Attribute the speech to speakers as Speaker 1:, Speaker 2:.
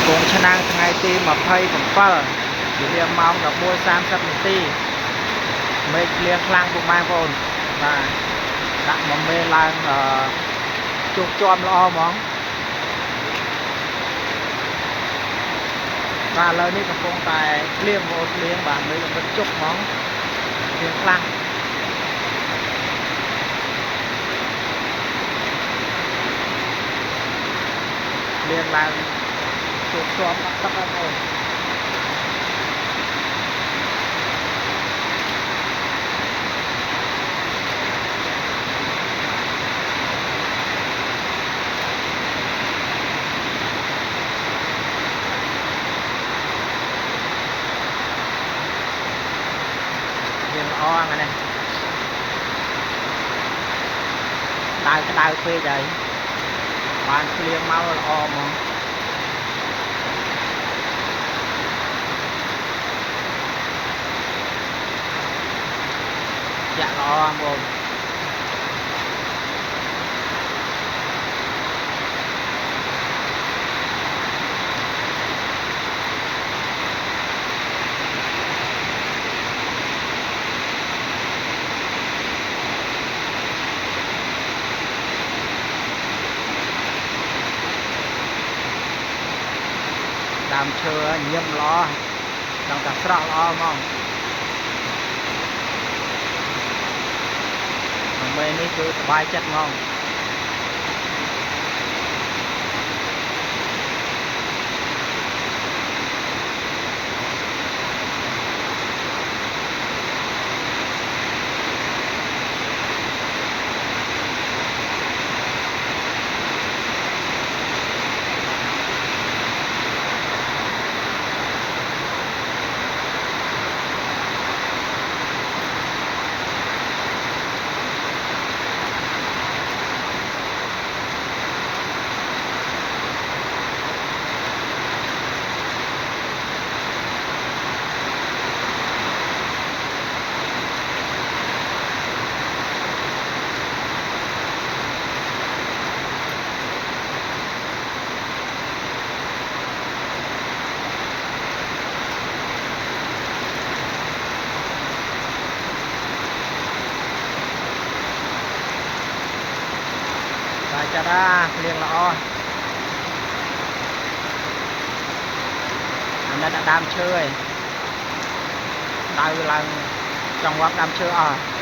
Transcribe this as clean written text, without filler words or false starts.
Speaker 1: กงชนะថ្ងៃទី27វេលាម៉ោង 11:30 នាទីមេឃភ្លៀងខ្លាំងពុកម៉ែបងប្អូនបាទដាក់មកមេឡើងជួបជាប់ល្អហ្មងបាទឥឡូវនេះកំពុងតែភ្លៀងបងប្អូនភ្លៀងបាទមេឃកំពុងជប់ហ្មងភ្លៀងខ្លាំងភ្លៀងឡើងជួបជាប់ទឹកបងប្អូនល្អហ្នឹងនេះក្តៅពេកហើយបានភ្លៀងមកល្អហ្មងចាក់ល្អបងប្អូនដើមឈើញឹមល្អដល់តែស្រស់ល្អហ្មងមេនេះគឺសប្បាយចិត្តហ្មងចាដាភ្លៀងល្អអានេះដើមឈើឯងដៅឡើងចង្វាក់ដើមឈើអស់